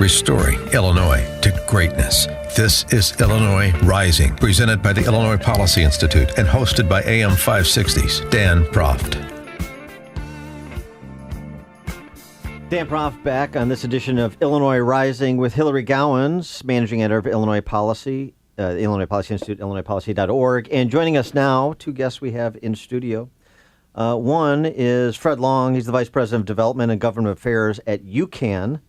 restoring Illinois to greatness. This is Illinois Rising, presented by the Illinois Policy Institute and hosted by AM 560's Dan Proft. Dan Proft back on this edition of Illinois Rising with Hillary Gowans, managing editor of Illinois Policy, Illinois Policy Institute, illinoispolicy.org. And joining us now, two guests we have in studio. One is Fred Long. He's the Vice President of Development and Government Affairs at UCAN.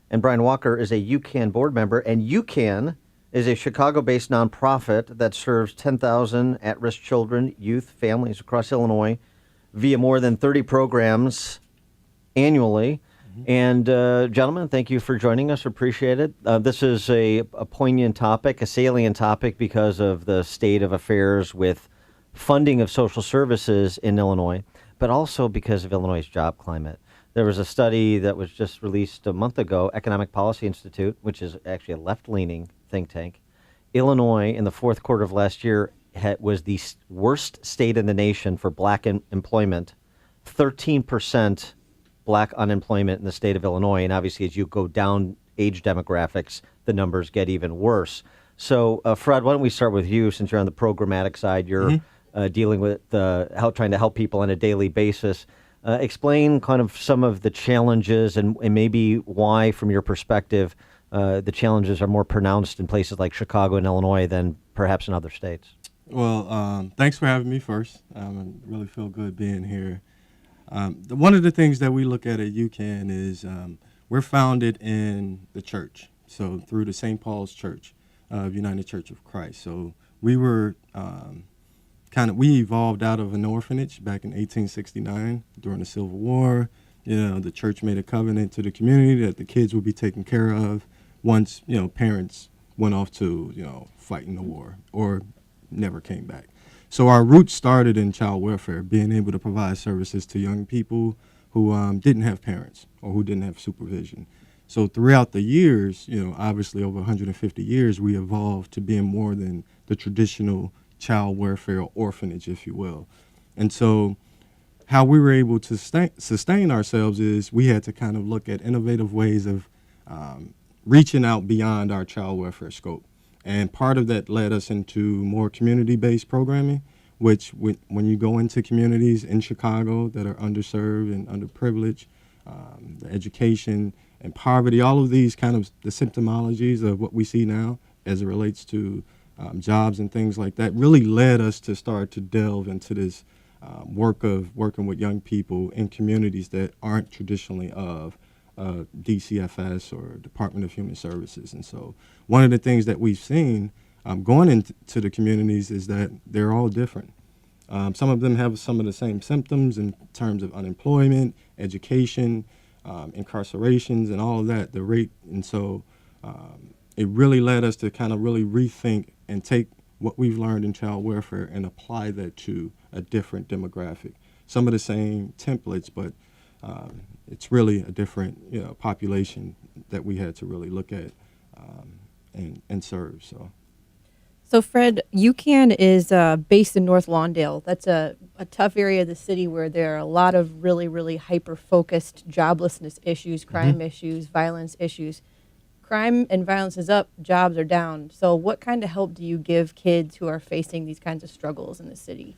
And Brian Walker is a UCAN board member. And UCAN is a Chicago-based nonprofit that serves 10,000 at-risk children, youth, families across Illinois via more than 30 programs annually. And gentlemen, thank you for joining us. Appreciate it. This is a poignant topic, a salient topic because of the state of affairs with funding of social services in Illinois, but also because of Illinois' job climate. There was a study that was just released a month ago, Economic Policy Institute, which is actually a left-leaning think tank. Illinois, in the fourth quarter of last year, was the worst state in the nation for black employment, 13% black unemployment in the state of Illinois. And obviously, as you go down age demographics, the numbers get even worse. So, Fred, why don't we start with you, since you're on the programmatic side. You're dealing with trying to help people on a daily basis. Explain kind of some of the challenges and maybe why, from your perspective, the challenges are more pronounced in places like Chicago and Illinois than perhaps in other states. Well, thanks for having me first. I really feel good being here. One of the things that we look at UCAN is we're founded in the church, so through the St. Paul's Church of United Church of Christ. So we were we evolved out of an orphanage back in 1869 during the Civil War. The church made a covenant to the community that the kids would be taken care of once, parents went off to, fight in the war or never came back. So our roots started in child welfare, being able to provide services to young people who didn't have parents or who didn't have supervision. So throughout the years, obviously over 150 years, we evolved to being more than the traditional child welfare orphanage, if you will. And so how we were able to sustain ourselves is we had to kind of look at innovative ways of reaching out beyond our child welfare scope. And part of that led us into more community-based programming, which when you go into communities in Chicago that are underserved and underprivileged, the education and poverty, all of these kind of the symptomologies of what we see now as it relates to jobs and things like that really led us to start to delve into this work of working with young people in communities that aren't traditionally of DCFS or Department of Human Services. And so one of the things that we've seen going into the communities is that they're all different. Some of them have some of the same symptoms in terms of unemployment, education, incarcerations, and all of that, the rate. And so it really led us to kind of really rethink and take what we've learned in child welfare and apply that to a different demographic. Some of the same templates, but it's really a different population that we had to really look at and serve. So Fred, UCAN is based in North Lawndale. That's a tough area of the city where there are a lot of really, really hyper-focused joblessness issues, crime issues, violence issues. Crime and violence is up, jobs are down. So what kind of help do you give kids who are facing these kinds of struggles in the city?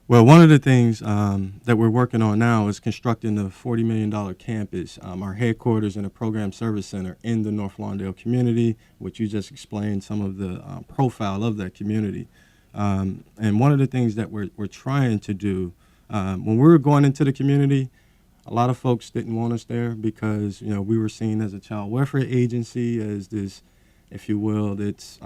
Well, one of the things that we're working on now is constructing a $40 million campus, our headquarters and a program service center in the North Lawndale community, which you just explained some of the profile of that community. And one of the things that we're trying to do, when we were going into the community, a lot of folks didn't want us there because, we were seen as a child welfare agency, as this, if you will, that's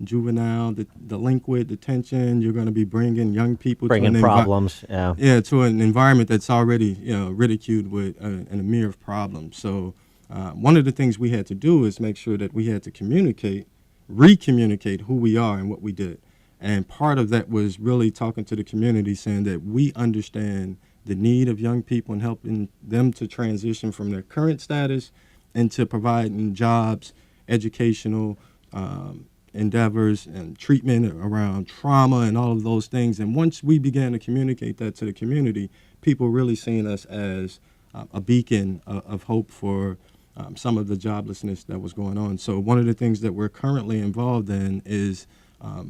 juvenile, delinquent detention. You're going to be bringing young people to problems, to an environment that's already ridiculed with an amir of problems. So one of the things we had to do is make sure that we had to re-communicate who we are and what we did. And part of that was really talking to the community, saying that we understand the need of young people and helping them to transition from their current status into providing jobs, educational endeavors and treatment around trauma and all of those things. And once we began to communicate that to the community, people really seeing us as a beacon of hope for some of the joblessness that was going on. So one of the things that we're currently involved in is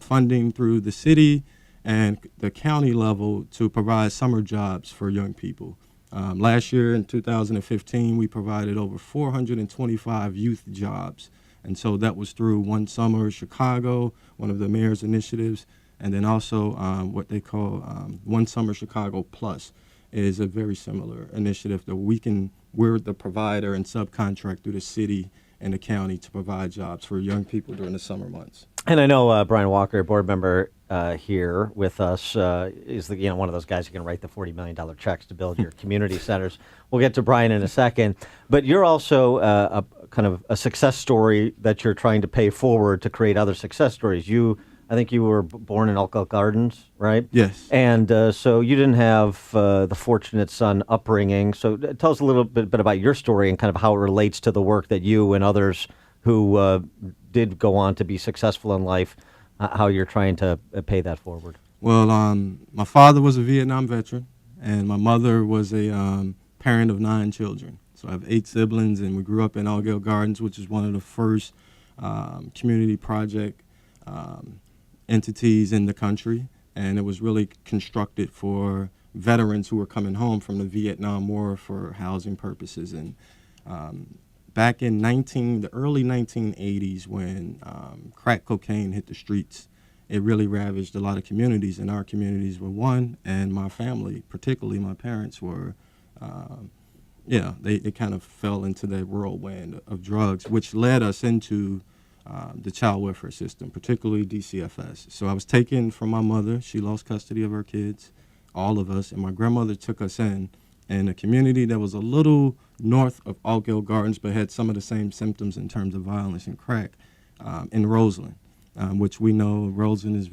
funding through the city and the county level to provide summer jobs for young people. Last year in 2015, we provided over 425 youth jobs. And so that was through One Summer Chicago, one of the mayor's initiatives, and then also what they call One Summer Chicago Plus is a very similar initiative that we're the provider and subcontract through the city and the county to provide jobs for young people during the summer months. And I know Brian Walker, board member here with us, is one of those guys who can write the $40 million checks to build your community centers. We'll get to Brian in a second. But you're also a kind of a success story that you're trying to pay forward to create other success stories. I think you were born in Elk Gardens, right? Yes. And so you didn't have the fortunate son upbringing. So tell us a little bit about your story and kind of how it relates to the work that you and others who did go on to be successful in life, how you're trying to pay that forward. Well, my father was a Vietnam veteran, and my mother was a parent of 9 children. So I have 8 siblings, and we grew up in Elk Gardens, which is one of the first community project entities in the country, and it was really constructed for veterans who were coming home from the Vietnam War for housing purposes. And back in the early 1980s, when crack cocaine hit the streets, it really ravaged a lot of communities, and our communities were one, and my family, particularly my parents, were, they kind of fell into that whirlwind of drugs, which led us into the child welfare system, particularly DCFS. So I was taken from my mother. She lost custody of her kids, all of us, and my grandmother took us in a community that was a little north of Elk Gardens, but had some of the same symptoms in terms of violence and crack, in Roseland, which we know Roseland is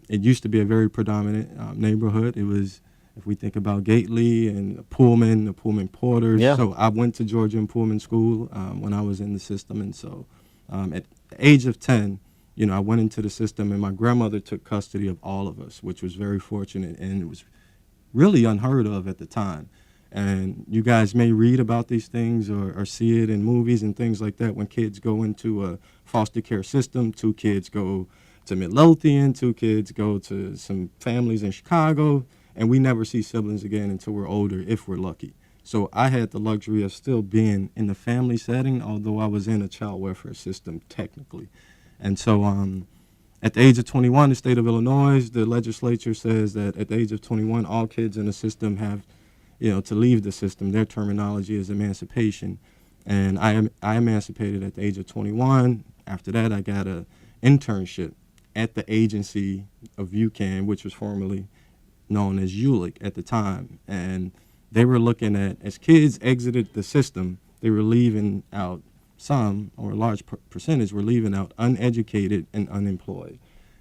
it used to be a very predominant neighborhood. It was, if we think about Gately and the Pullman Porters. Yeah. So I went to Georgia and Pullman School when I was in the system, and so at the age of 10, I went into the system, and my grandmother took custody of all of us, which was very fortunate, and it was really unheard of at the time. And you guys may read about these things or see it in movies and things like that. When kids go into a foster care system, 2 kids go to Midlothian, 2 kids go to some families in Chicago, and we never see siblings again until we're older, if we're lucky. So I had the luxury of still being in the family setting, although I was in a child welfare system technically. And so at the age of 21, the state of Illinois, the legislature says that at the age of 21, all kids in the system have, to leave the system. Their terminology is emancipation. And I emancipated at the age of 21. After that, I got an internship at the agency of UCAN, which was formerly known as ULIC at the time. And they were looking at, as kids exited the system, they were leaving out some, or a large percentage, were leaving out uneducated and unemployed.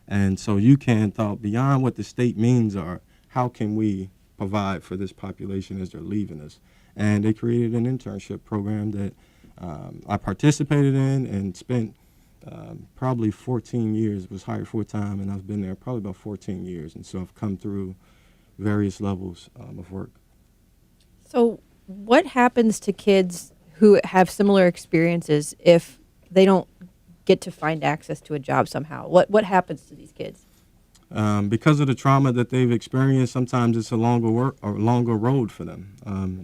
And so UCAN thought, beyond what the state means are, how can we provide for this population as they're leaving us? And they created an internship program that I participated in and spent probably 14 years, was hired full-time, and I've been there probably about 14 years. And so I've come through various levels of work. So what happens to kids who have similar experiences if they don't get to find access to a job somehow? What happens to these kids? Because of the trauma that they've experienced, sometimes it's a longer road for them.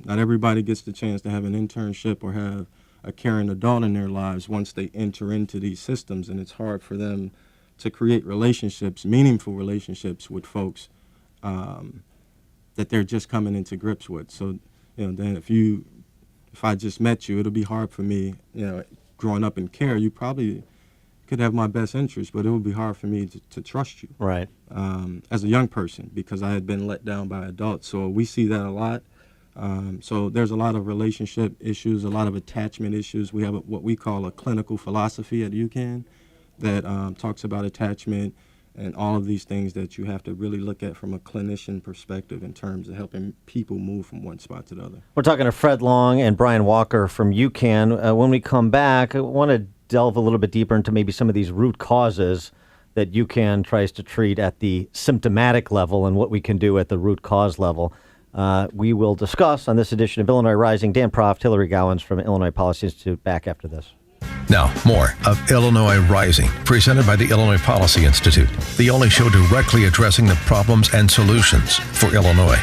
Not everybody gets the chance to have an internship or have a caring adult in their lives once they enter into these systems, and it's hard for them to create relationships, meaningful relationships with folks that they're just coming into grips with. So, then if I just met you, it'll be hard for me, growing up in care, you probably could have my best interest, but it would be hard for me to trust you. Right. As a young person, because I had been let down by adults. So we see that a lot. So there's a lot of relationship issues, a lot of attachment issues. We have what we call a clinical philosophy at UCAN that talks about attachment and all of these things that you have to really look at from a clinician perspective in terms of helping people move from one spot to the other. We're talking to Fred Long and Brian Walker from UCAN. When we come back, I want to delve a little bit deeper into maybe some of these root causes that UCAN tries to treat at the symptomatic level and what we can do at the root cause level. we will discuss on this edition of Illinois Rising. Dan Proft, Hillary Gowans from Illinois Policy Institute, back after this. Now, more of Illinois Rising, presented by the Illinois Policy Institute, the only show directly addressing the problems and solutions for Illinois.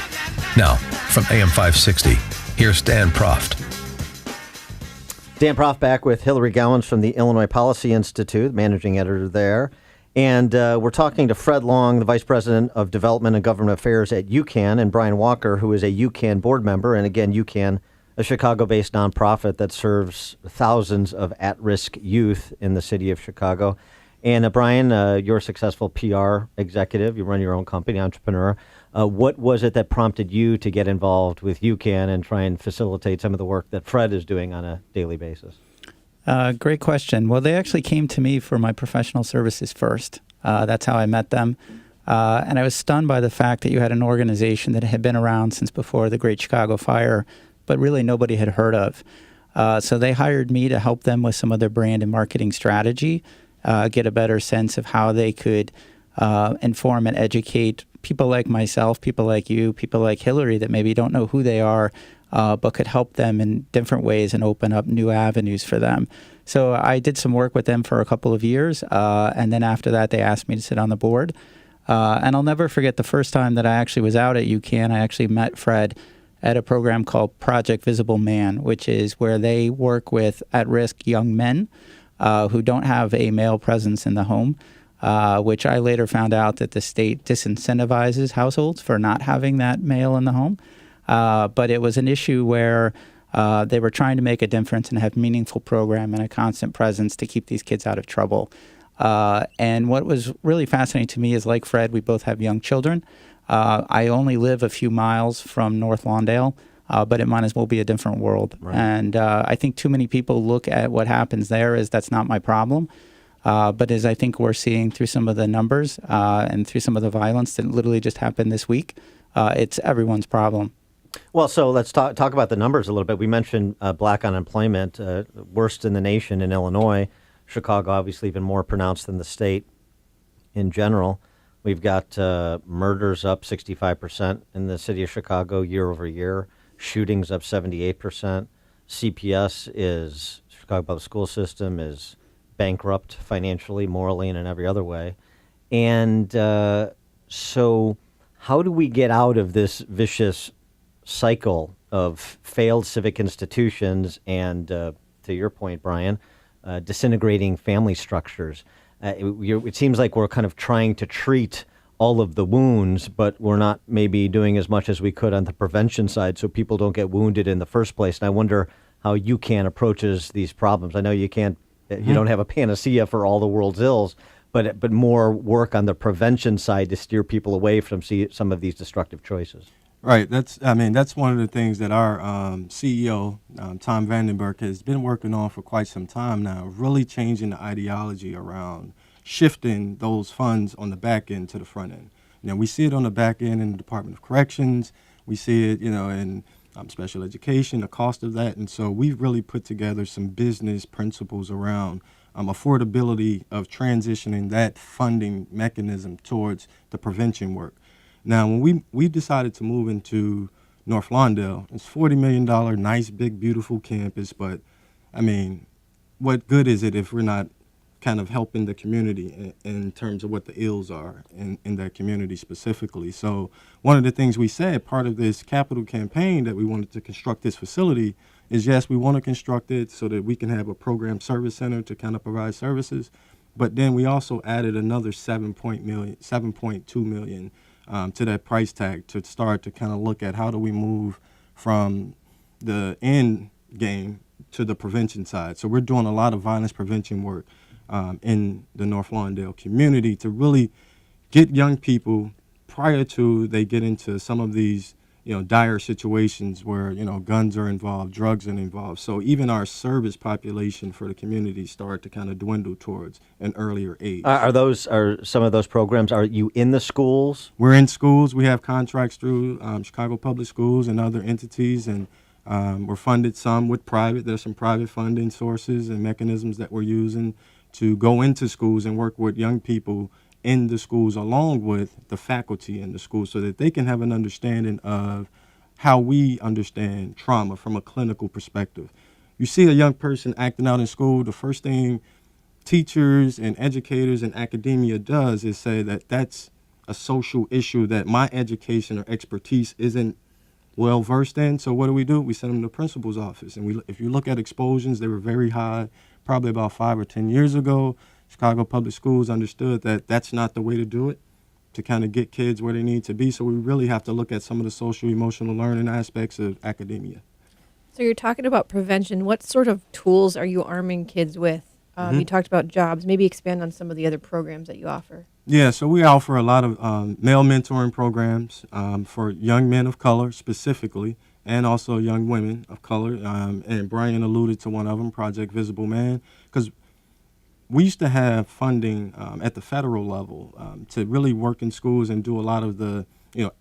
Now, from AM 560, here's Dan Proft. Dan Proft back with Hillary Gowans from the Illinois Policy Institute, managing editor there. And we're talking to Fred Long, the Vice President of Development and Government Affairs at UCAN, and Brian Walker, who is a UCAN board member. And again, UCAN, a Chicago-based nonprofit that serves thousands of at-risk youth in the city of Chicago. And Brian, you're a successful PR executive. You run your own company, entrepreneur. What was it that prompted you to get involved with UCAN and try and facilitate some of the work that Fred is doing on a daily basis? Great question. Well, they actually came to me for my professional services first. That's how I met them. And I was stunned by the fact that you had an organization that had been around since before the Great Chicago Fire, but really nobody had heard of. So they hired me to help them with some of their brand and marketing strategy, get a better sense of how they could inform and educate people like myself, people like you, people like Hillary that maybe don't know who they are, but could help them in different ways and open up new avenues for them. So I did some work with them for a couple of years, and then after that they asked me to sit on the board. And I'll never forget the first time that I actually was out at UCAN. I actually met Fred at a program called Project Visible Man, which is where they work with at-risk young men who don't have a male presence in the home, which I later found out that the state disincentivizes households for not having that male in the home. But it was an issue where they were trying to make a difference and have meaningful program and a constant presence to keep these kids out of trouble. And what was really fascinating to me is, like Fred, we both have young children. I only live a few miles from North Lawndale, but it might as well be a different world. Right. And I think too many people look at what happens there as that's not my problem. But as I think we're seeing through some of the numbers and through some of the violence that literally just happened this week, it's everyone's problem. Well, so let's talk about the numbers a little bit. We mentioned black unemployment, worst in the nation in Illinois. Chicago, obviously, even more pronounced than the state in general. We've got murders up 65% in the city of Chicago year over year. Shootings up 78%. CPS is, Chicago Public School System, is bankrupt financially, morally, and in every other way. And so how do we get out of this vicious cycle of failed civic institutions and, to your point, Brian, disintegrating family structures? It seems like we're kind of trying to treat all of the wounds, but we're not maybe doing as much as we could on the prevention side so people don't get wounded in the first place. And I wonder how UCAN approaches these problems. I know you can't, you don't have a panacea for all the world's ills, but more work on the prevention side to steer people away from some of these destructive choices. Right. That's one of the things that our CEO, Tom Vandenberg, has been working on for quite some time now, really changing the ideology around shifting those funds on the back end to the front end. You know, we see it on the back end in the Department of Corrections. We see it, in special education, the cost of that. And so we've really put together some business principles around affordability of transitioning that funding mechanism towards the prevention work. Now, when we decided to move into North Lawndale, it's $40 million, nice, big, beautiful campus. But, what good is it if we're not kind of helping the community in terms of what the ills are in that community specifically? So one of the things we said, part of this capital campaign that we wanted to construct this facility is, yes, we want to construct it so that we can have a program service center to kind of provide services. But then we also added another $7.2 million to that price tag to start to kind of look at how do we move from the end game to the prevention side. So we're doing a lot of violence prevention work in the North Lawndale community to really get young people prior to they get into some of these dire situations where guns are involved, drugs are involved. So even our service population for the community start to kind of dwindle towards an earlier age. Are some of those programs? Are you in the schools? We're in schools. We have contracts through Chicago Public Schools and other entities, and we're funded some with private. There's some private funding sources and mechanisms that we're using to go into schools and work with young people in the schools along with the faculty in the schools so that they can have an understanding of how we understand trauma from a clinical perspective. You see a young person acting out in school, the first thing teachers and educators and academia does is say that that's a social issue that my education or expertise isn't well versed in. So what do? We send them to the principal's office. And if you look at explosions, they were very high, probably about 5 or 10 years ago. Chicago Public Schools understood that that's not the way to do it, to kind of get kids where they need to be. So we really have to look at some of the social emotional learning aspects of academia. So you're talking about prevention. What sort of tools are you arming kids with? You talked about jobs. Maybe expand on some of the other programs that you offer. Yeah, so we offer a lot of male mentoring programs for young men of color specifically, and also young women of color. And Brian alluded to one of them, Project Visible Man, because we used to have funding at the federal level to really work in schools and do a lot of the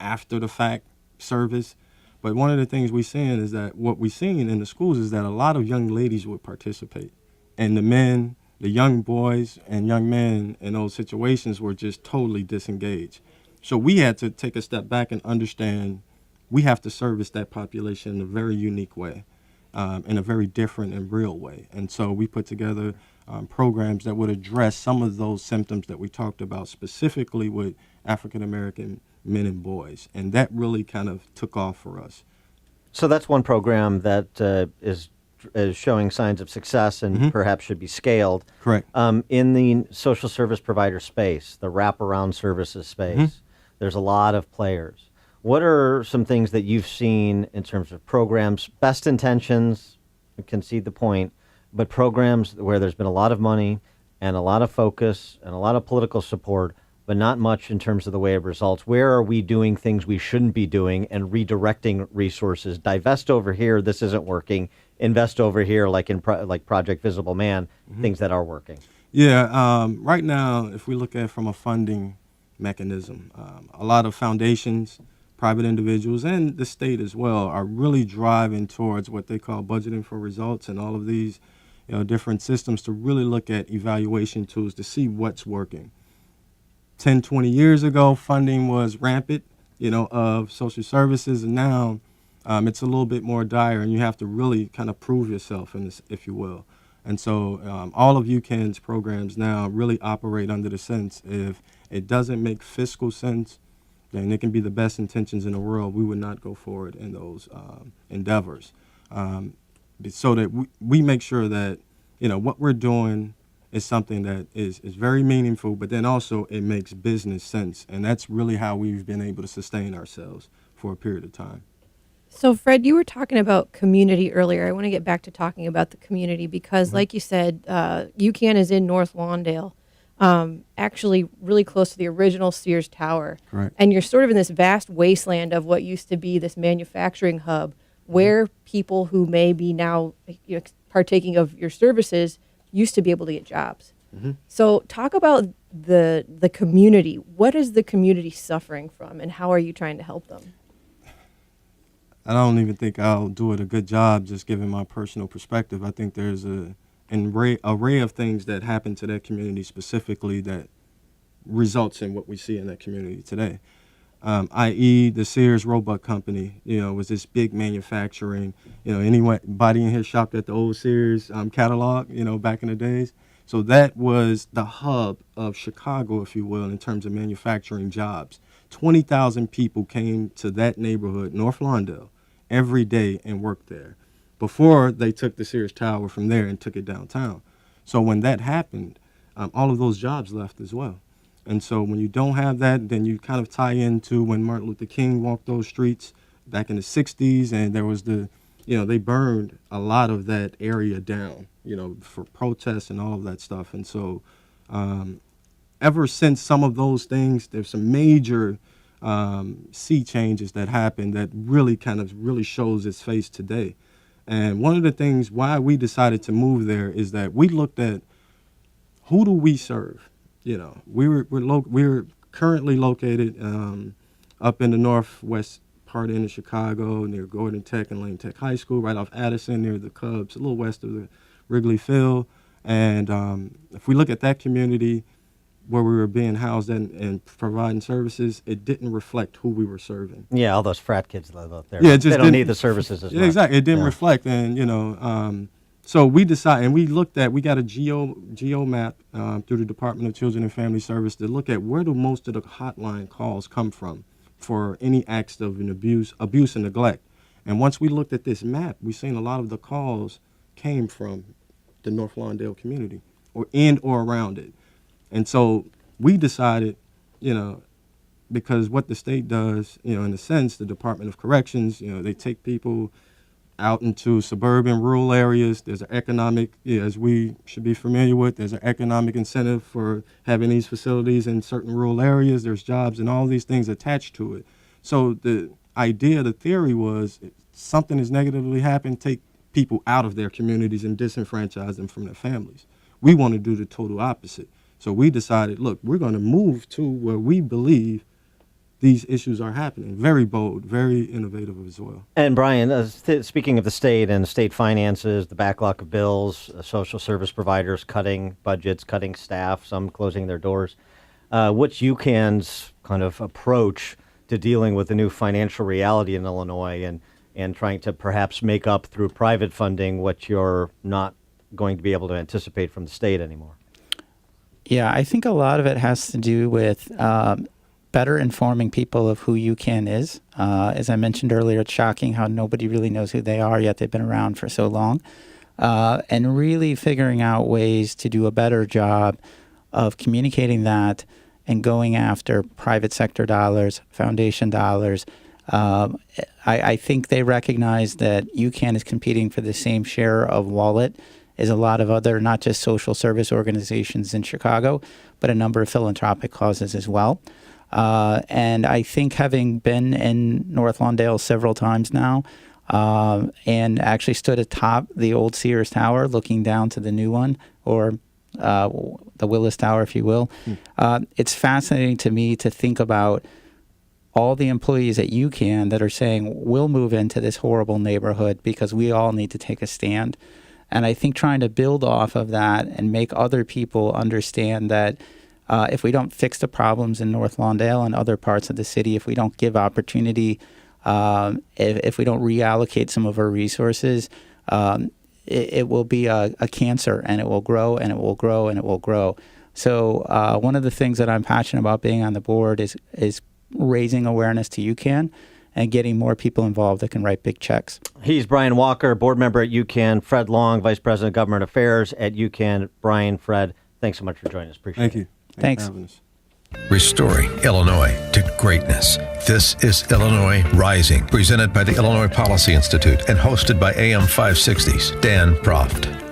after the fact service. But one of the things we're seeing is that what we're seeing in the schools is that a lot of young ladies would participate, and the young boys and young men in those situations were just totally disengaged. So we had to take a step back and understand we have to service that population in a very unique way, in a very different and real way. And so we put together programs that would address some of those symptoms that we talked about, specifically with African American men and boys. And that really kind of took off for us. So that's one program that is showing signs of success and perhaps should be scaled. Correct. In the social service provider space, the wraparound services space, there's a lot of players. What are some things that you've seen in terms of programs, best intentions, I concede the point, but programs where there's been a lot of money and a lot of focus and a lot of political support, but not much in terms of the way of results? Where are we doing things we shouldn't be doing and redirecting resources? Divest over here, this isn't working. Invest over here, like in like Project Visible Man, things that are working. Yeah, right now, if we look at it from a funding mechanism, a lot of foundations, private individuals, and the state as well are really driving towards what they call budgeting for results and all of these different systems to really look at evaluation tools to see what's working. 10, 20 years ago, funding was rampant, of social services, and now it's a little bit more dire, and you have to really kind of prove yourself in this, if you will. And so all of UCAN's programs now really operate under the sense if it doesn't make fiscal sense, then it can be the best intentions in the world. We would not go forward in those endeavors. So that we make sure that, what we're doing is something that is very meaningful, but then also it makes business sense. And that's really how we've been able to sustain ourselves for a period of time. So, Fred, you were talking about community earlier. I want to get back to talking about the community because, like you said, UCAN is in North Lawndale, actually really close to the original Sears Tower. Correct. And you're sort of in this vast wasteland of what used to be this manufacturing hub where people who may be now partaking of your services used to be able to get jobs. So talk about the community. What is the community suffering from, and how are you trying to help them? I don't even think I'll do it a good job just giving my personal perspective. I think there's an array of things that happen to that community specifically that results in what we see in that community today. I.e. the Sears Roebuck Company, was this big manufacturing, anybody in here shopped at the old Sears catalog, back in the days. So that was the hub of Chicago, if you will, in terms of manufacturing jobs. 20,000 people came to that neighborhood, North Lawndale, every day and worked there before they took the Sears Tower from there and took it downtown. So when that happened, all of those jobs left as well. And so when you don't have that, then you kind of tie into when Martin Luther King walked those streets back in the 60s, and there was they burned a lot of that area down, for protests and all of that stuff. And so ever since some of those things, there's some major sea changes that happened that really shows its face today. And one of the things why we decided to move there is that we looked at who do we serve. We're currently located up in the northwest part of Chicago, near Gordon Tech and Lane Tech High School, right off Addison, near the Cubs, a little west of the Wrigley Field. And if we look at that community, where we were being housed and providing services, it didn't reflect who we were serving. Yeah, all those frat kids live out there. Yeah, it just they don't didn't- need the services as Yeah, much. exactly. It didn't Yeah. reflect, and so we decided, and we looked at, we got a geo map through the Department of Children and Family Service to look at where do most of the hotline calls come from for any acts of an abuse and neglect. And once we looked at this map, we seen a lot of the calls came from the North Lawndale community or around it. And so we decided, because what the state does, in a sense, the Department of Corrections, they take people out into suburban, rural areas. There's an economic, as we should be familiar with, there's an economic incentive for having these facilities in certain rural areas. There's jobs and all these things attached to it. So the idea, the theory was, if something has negatively happened, take people out of their communities and disenfranchise them from their families. We want to do the total opposite. So we decided, look, we're going to move to where we believe these issues are happening. Very bold, very innovative as well. And Brian, speaking of the state and state finances, the backlog of bills, social service providers cutting budgets, cutting staff, some closing their doors, what's UCAN's kind of approach to dealing with the new financial reality in Illinois and trying to perhaps make up through private funding what you're not going to be able to anticipate from the state anymore? Yeah, I think a lot of it has to do with better informing people of who UCAN is. As I mentioned earlier, it's shocking how nobody really knows who they are, yet they've been around for so long. And really figuring out ways to do a better job of communicating that and going after private sector dollars, foundation dollars. I think they recognize that UCAN is competing for the same share of wallet as a lot of other, not just social service organizations in Chicago, but a number of philanthropic causes as well. And I think having been in North Lawndale several times now, and actually stood atop the old Sears Tower looking down to the new one, or the Willis Tower, if you will, it's fascinating to me to think about all the employees at UCAN that are saying, we'll move into this horrible neighborhood because we all need to take a stand. And I think trying to build off of that and make other people understand that if we don't fix the problems in North Lawndale and other parts of the city, if we don't give opportunity, if we don't reallocate some of our resources, it will be a cancer, and it will grow and it will grow and it will grow. So one of the things that I'm passionate about being on the board is raising awareness to UCAN and getting more people involved that can write big checks. He's Brian Walker, board member at UCAN. Fred Long, Vice President of Government Affairs at UCAN. Brian, Fred, thanks so much for joining us. Appreciate it. Thank you. Thanks. For having us. Restoring Illinois to greatness. This is Illinois Rising, presented by the Illinois Policy Institute and hosted by AM 560's Dan Proft.